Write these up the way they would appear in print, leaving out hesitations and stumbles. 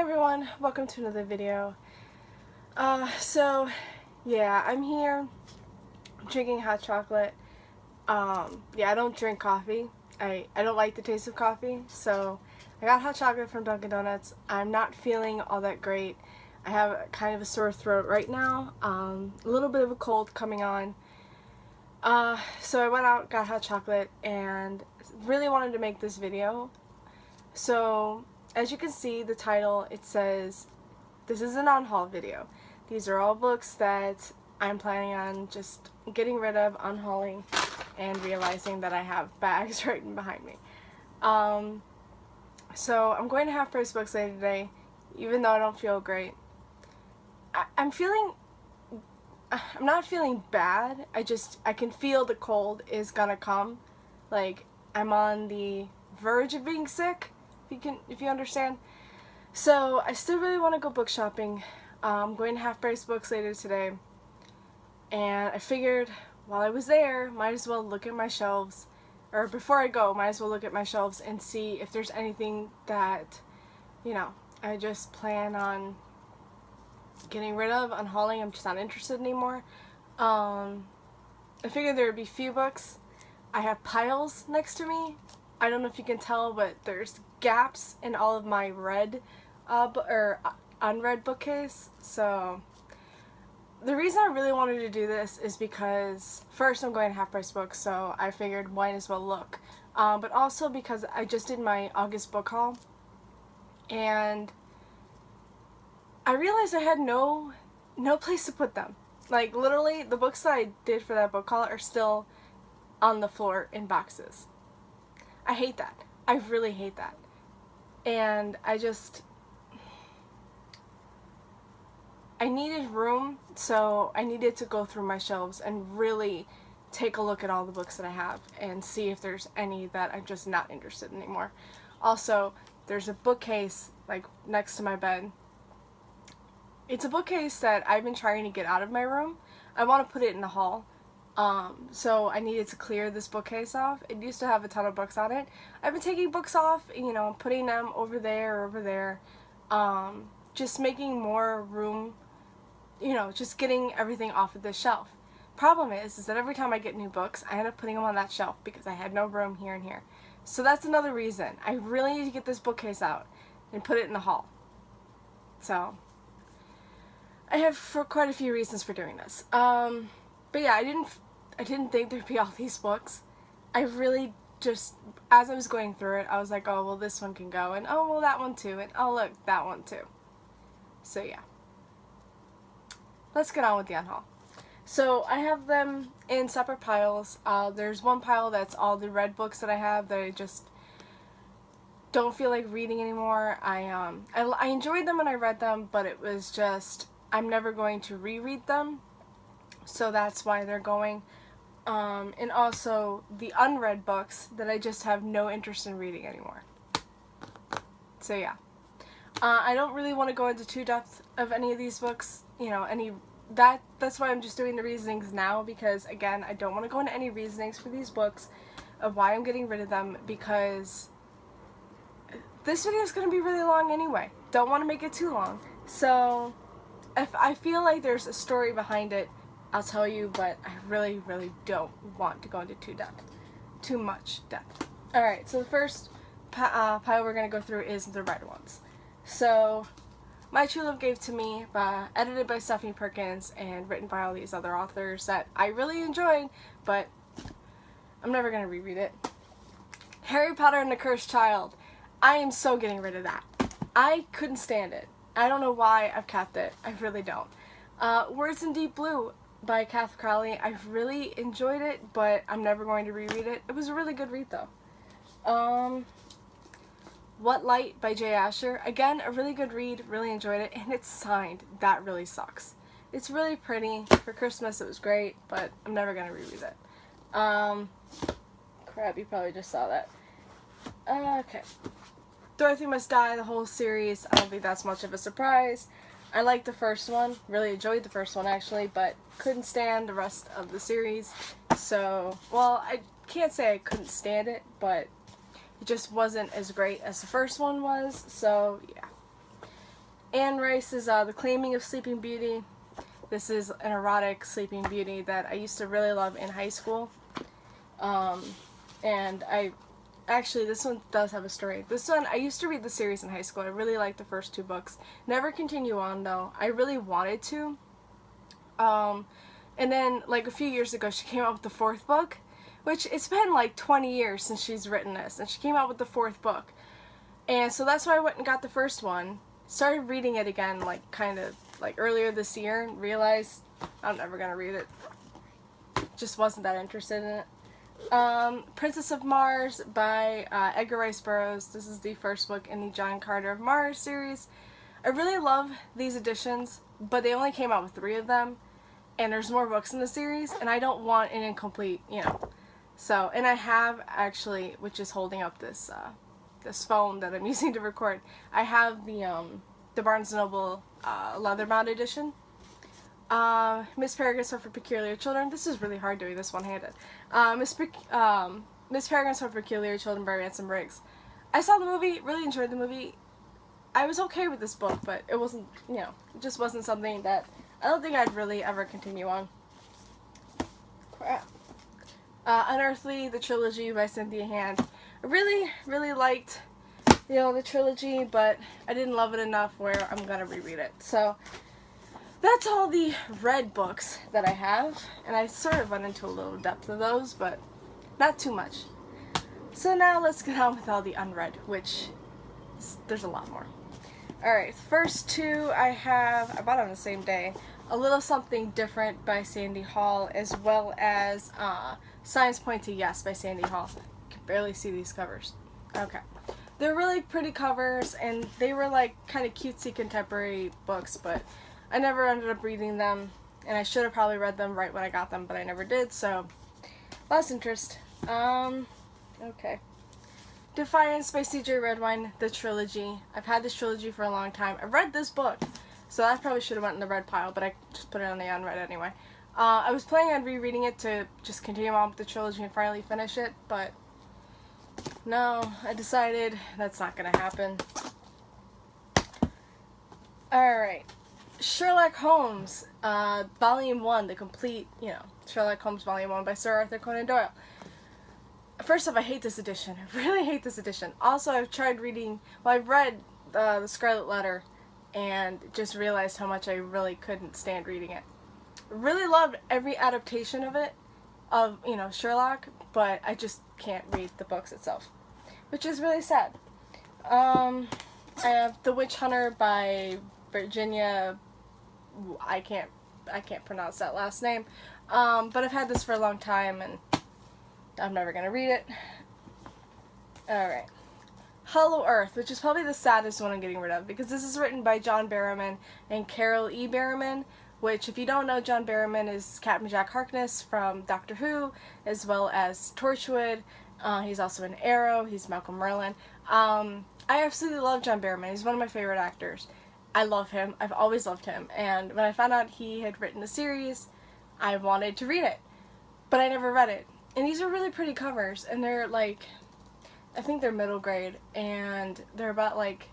everyone, welcome to another video. Yeah, I'm here drinking hot chocolate. Yeah, I don't drink coffee. I don't like the taste of coffee, so I got hot chocolate from Dunkin' Donuts. I'm not feeling all that great. I have kind of a sore throat right now, a little bit of a cold coming on. So I went out, got hot chocolate, and really wanted to make this video. So, as you can see, the title, it says, this is an unhaul video. These are all books that I'm planning on just getting rid of, unhauling, and realizing that I have bags right behind me. So I'm going to Half Price Books later today, even though I don't feel great. I'm not feeling bad. I can feel the cold is gonna come. Like, I'm on the verge of being sick, if you understand. So I still really want to go book shopping. I'm going to Half Price Books later today, and I figured while I was there, might as well look at my shelves, or before I go, might as well look at my shelves and see if there's anything that, I just plan on getting rid of, unhauling. I'm just not interested anymore. I figured there would be few books. I have piles next to me. I don't know if you can tell, but there's gaps in all of my unread bookcase. So the reason I really wanted to do this is because first, I'm going to Half Price Books, so I figured might as well look. But also because I just did my August book haul, and I realized I had no place to put them. Like, literally, the books that I did for that book haul are still on the floor in boxes. I hate that. I really hate that. And I needed room, so I needed to go through my shelves and really take a look at all the books that I have and see if there's any that I'm just not interested in anymore. Also, there's a bookcase, like, next to my bed. It's a bookcase that I've been trying to get out of my room. I want to put it in the hall. So I needed to clear this bookcase off. It used to have a ton of books on it. I've been taking books off, putting them over there, just making more room, just getting everything off of this shelf. Problem is that every time I get new books, I end up putting them on that shelf because I had no room here and here. So that's another reason. I really need to get this bookcase out and put it in the hall. So I have quite a few reasons for doing this. But yeah, I didn't think there'd be all these books. I really just, as I was going through it, I was like, oh, well, this one can go, and oh, well, that one too, and oh, look, that one too. So yeah. Let's get on with the unhaul. So I have them in separate piles. There's one pile that's all the read books that I have that I just don't feel like reading anymore. I enjoyed them when I read them, but it was just, I'm never going to reread them. So that's why they're going. And also the unread books that I just have no interest in reading anymore. So yeah. I don't really want to go into too depth of any of these books. That's why I'm just doing the reasonings now, because again, I don't want to go into any reasonings for these books of why I'm getting rid of them, because this video is going to be really long anyway. Don't want to make it too long. So if I feel like there's a story behind it, I'll tell you, but I really, really don't want to go into too much depth. Alright, so the first pile we're going to go through is the red ones. So, My True Love Gave to Me, edited by Stephanie Perkins and written by all these other authors that I really enjoyed, but I'm never going to reread it. Harry Potter and the Cursed Child. I am so getting rid of that. I couldn't stand it. I don't know why I've kept it. I really don't. Words in Deep Blue by Kath Crowley. I really enjoyed it, but I'm never going to reread it. It was a really good read, though. What Light by Jay Asher. Again, a really good read. Really enjoyed it, and it's signed. That really sucks. It's really pretty. For Christmas, it was great, but I'm never going to reread it. Crap, you probably just saw that. Okay. Dorothy Must Die, the whole series. I don't think that's much of a surprise. I liked the first one, really enjoyed the first one actually, but couldn't stand the rest of the series. So, well, I can't say I couldn't stand it, but it just wasn't as great as the first one was, so yeah. Anne Rice's The Claiming of Sleeping Beauty. This is an erotic Sleeping Beauty that I used to really love in high school. And actually, this one does have a story. This one, I used to read the series in high school. I really liked the first 2 books. Never continue on, though. I really wanted to. And then, like, a few years ago, she came out with the 4th book, which it's been, like, 20 years since she's written this. And she came out with the 4th book. And so that's why I went and got the first one. Started reading it again, like, kind of, like, earlier this year, and realized I'm never gonna read it. Just wasn't that interested in it. Princess of Mars by Edgar Rice Burroughs. This is the first book in the John Carter of Mars series. I really love these editions, but they only came out with 3 of them, and there's more books in the series, and I don't want an incomplete, you know. So, and I have actually, which is holding up this this phone that I'm using to record. I have the Barnes & Noble leather-bound edition. Miss Peregrine's Home for Peculiar Children. This is really hard doing this one-handed. Miss Peregrine's Home for Peculiar Children by Ransom Riggs. I saw the movie, really enjoyed the movie. I was okay with this book, but it wasn't, you know, it just wasn't something that I don't think I'd really ever continue on. Crap. Unearthly, the trilogy by Cynthia Hand. I really liked, you know, the trilogy, but I didn't love it enough where I'm gonna reread it. So that's all the read books that I have, and I sort of went into a little depth of those, but not too much. So now let's get on with all the unread, which there's a lot more. Alright, first 2 I bought on the same day. A Little Something Different by Sandy Hall, as well as Signs Point to Yes by Sandy Hall. You can barely see these covers. Okay. They're really pretty covers, and they were like kind of cutesy contemporary books, but I never ended up reading them, and I should have probably read them right when I got them, but I never did, so lost interest. Okay. Defiance by C.J. Redwine, the trilogy. I've had this trilogy for a long time. I've read this book, so that probably should have went in the read pile, but I just put it on the unread anyway. I was planning on rereading it to just continue on with the trilogy and finally finish it, but no, I decided that's not gonna happen. Alright. Sherlock Holmes, Volume 1, the complete, you know, Sherlock Holmes Volume 1 by Sir Arthur Conan Doyle. First off, I hate this edition. I really hate this edition. Also, I've tried reading, well, I've read The Scarlet Letter and just realized how much I really couldn't stand reading it. Really loved every adaptation of it, of, you know, Sherlock, but I just can't read the books itself, which is really sad. I have The Witch Hunter by Virginia, I can't pronounce that last name, but I've had this for a long time, and I'm never gonna read it. Alright. Hollow Earth, which is probably the saddest one I'm getting rid of, because this is written by John Barrowman and Carol E. Barrowman, which, if you don't know, John Barrowman is Captain Jack Harkness from Doctor Who, as well as Torchwood. He's also in Arrow. He's Malcolm Merlin. I absolutely love John Barrowman. He's one of my favorite actors. I love him. I've always loved him. And when I found out he had written a series, I wanted to read it. But I never read it. And these are really pretty covers. And they're like, I think they're middle grade. And they're about like,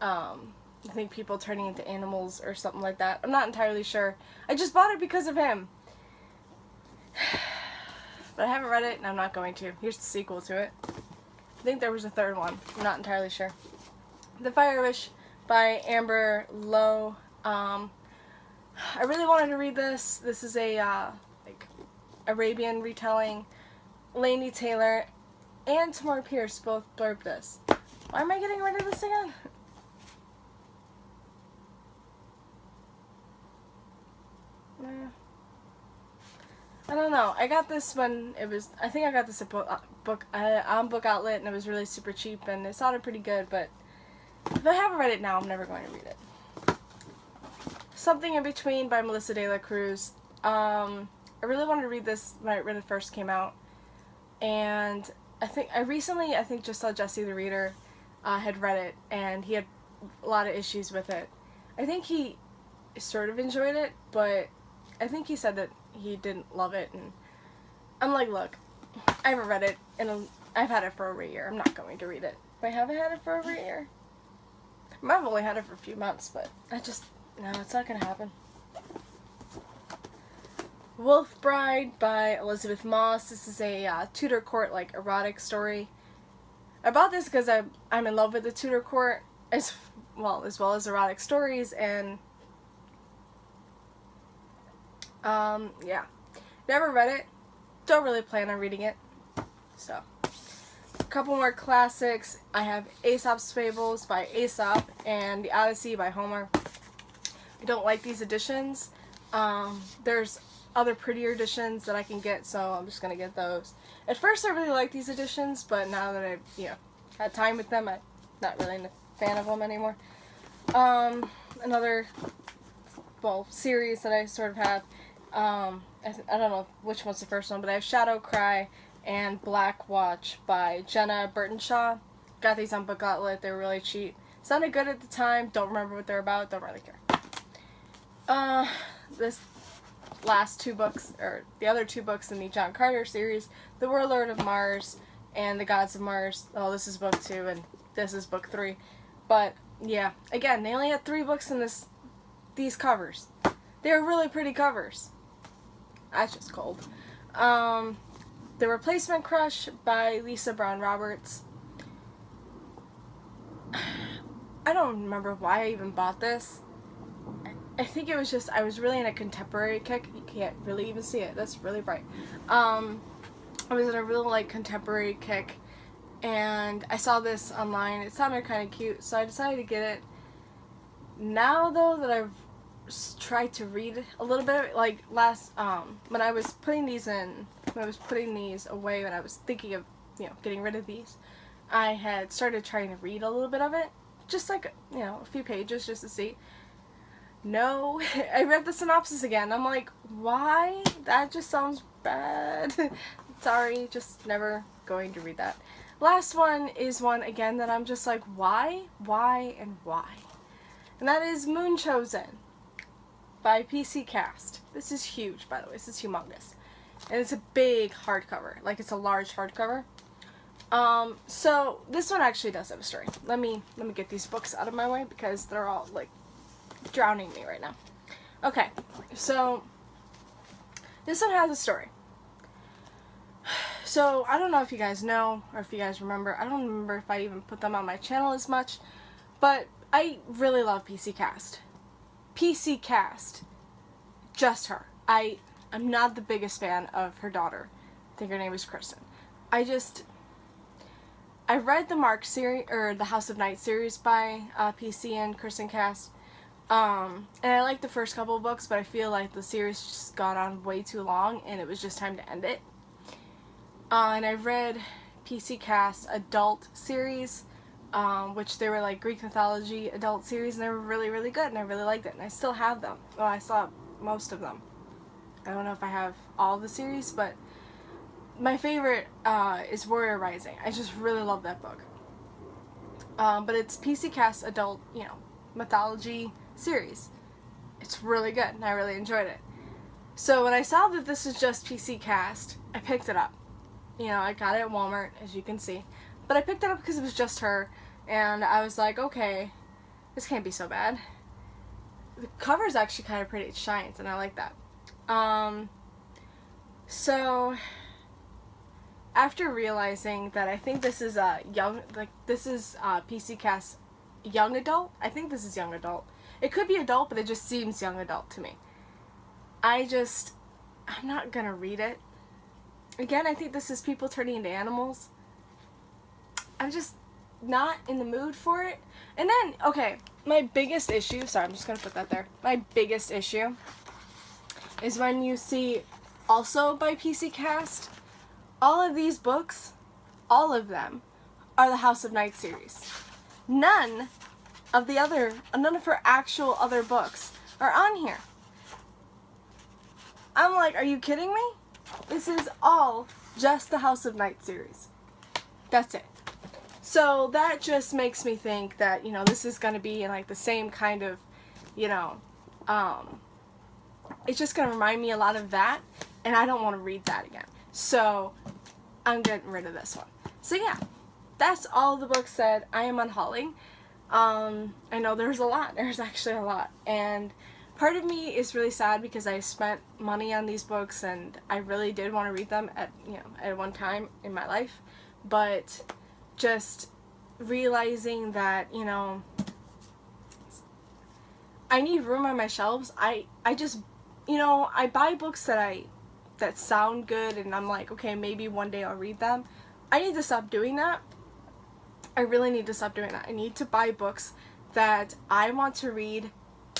I think people turning into animals or something like that. I'm not entirely sure. I just bought it because of him. But I haven't read it, and I'm not going to. Here's the sequel to it. I think there was a 3rd one. I'm not entirely sure. The Fire Wish by Amber Lowe. I really wanted to read this. This is a like Arabian retelling. Laini Taylor and Tamora Pierce both blurbed this. Why am I getting rid of this again? I don't know. I got this when it was, I think I got this at Book Outlet, and it was really super cheap, and it sounded pretty good, but if I haven't read it now, I'm never going to read it. Something in Between by Melissa De La Cruz. I really wanted to read this when it first came out, and I recently just saw Jesse the Reader had read it, and he had a lot of issues with it. I think he sort of enjoyed it, but I think he said that he didn't love it, and I'm like, look, I haven't read it, and I've had it for over a year. I'm not going to read it. But I haven't had it for over a year. I might have only had it for a few months, but no, it's not gonna happen. Wolf Bride by Elizabeth Moss. This is a Tudor court like erotic story. I bought this because I'm in love with the Tudor court as well as erotic stories, and yeah, never read it. Don't really plan on reading it. So, a couple more classics. I have Aesop's Fables by Aesop and The Odyssey by Homer. I don't like these editions. There's other prettier editions that I can get, so I'm just gonna get those. At first I really liked these editions, but now that I've had time with them, I'm not really a fan of them anymore. Another series that I sort of have, I don't know which one's the first one, but I have Shadow Cry and Black Watch by Jenna Burtonshaw. Got these on Book Outlet. They were really cheap. Sounded good at the time. Don't remember what they're about. Don't really care. This last two books, or the other two books in the John Carter series, The Warlord of Mars and The Gods of Mars. Oh, this is book 2 and this is book 3. But yeah, again, they only had 3 books in these covers. They're really pretty covers. That's just cold. The Replacement Crush by Lisa Brown Roberts. I don't remember why I even bought this. I think it was just, I was really in a contemporary kick. You can't really even see it. That's really bright. I was in a real, contemporary kick, and I saw this online. It sounded kind of cute, so I decided to get it. Now, though, that I've tried to read a little bit, when I was putting these away, when I was thinking of, getting rid of these, I had started trying to read a little bit of it. Just a few pages just to see. No, I read the synopsis again. I'm like, why? That just sounds bad. Sorry, just never going to read that. Last one is one, again, that I'm just like, why, and why? And that is Moon Chosen by PC Cast. This is huge, by the way. This is humongous. And it's a big hardcover. It's a large hardcover. So this one actually does have a story. Let me get these books out of my way because they're all, drowning me right now. Okay, so this one has a story. So I don't know if you guys know or if you guys remember. I don't remember if I even put them on my channel as much, but I really love PC Cast. PC Cast. Just her. I'm not the biggest fan of her daughter. I think her name is Kristen. I read the Mark series, or the House of Night series by PC and Kristen Cast. And I liked the first couple of books, but I feel like the series just got on way too long, and it was just time to end it. And I read PC Cast's adult series, which they were Greek mythology adult series, and they were really, really good, and I really liked it. And I still have them. Well, I still have most of them. I don't know if I have all the series, but my favorite is Warrior Rising. I just really love that book. But it's PC Cast's adult, mythology series. It's really good, and I really enjoyed it. So when I saw that this was just PC Cast, I picked it up. I got it at Walmart, as you can see. But I picked it up because it was just her, and I was like, okay, this can't be so bad. The cover's actually kind of pretty. It shines, and I like that. So after realizing that I think this is PC Cast's young adult. I think this is young adult. It could be adult, but it just seems young adult to me. I'm not gonna read it. Again, I think this is people turning into animals. I'm just not in the mood for it. And then, okay, my biggest issue, sorry, I'm just gonna put that there. My biggest issue is when you see also by PC Cast, all of these books, all of them, are the House of Night series. None of her actual other books are on here. I'm like, are you kidding me? This is all just the House of Night series. That's it. So that just makes me think that, this is going to be in the same kind of, it's just going to remind me a lot of that, and I don't want to read that again. So I'm getting rid of this one. So yeah, that's all the books that I am unhauling. I know there's a lot. There's actually a lot. And part of me is really sad because I spent money on these books and I really did want to read them at, at one time in my life. But just realizing that, I need room on my shelves. I just, I buy books that sound good and I'm like, okay, maybe one day I'll read them. I need to stop doing that. I really need to stop doing that. I need to buy books that I want to read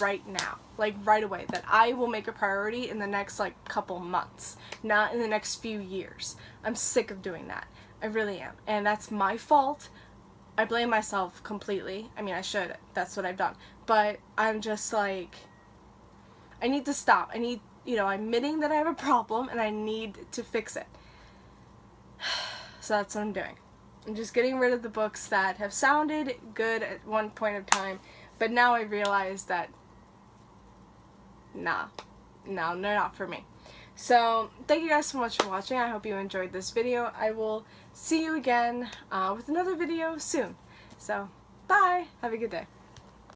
right now, like right away, that I will make a priority in the next like couple months, not in the next few years. I'm sick of doing that. I really am. And that's my fault. I blame myself completely. I mean, I should. That's what I've done. But I'm just like, I need to stop. I need, I'm admitting that I have a problem and I need to fix it. So that's what I'm doing. I'm just getting rid of the books that have sounded good at one point of time, but now I realize that, no, they're not for me. So, thank you guys so much for watching. I hope you enjoyed this video. I will see you again with another video soon. So, bye! Have a good day.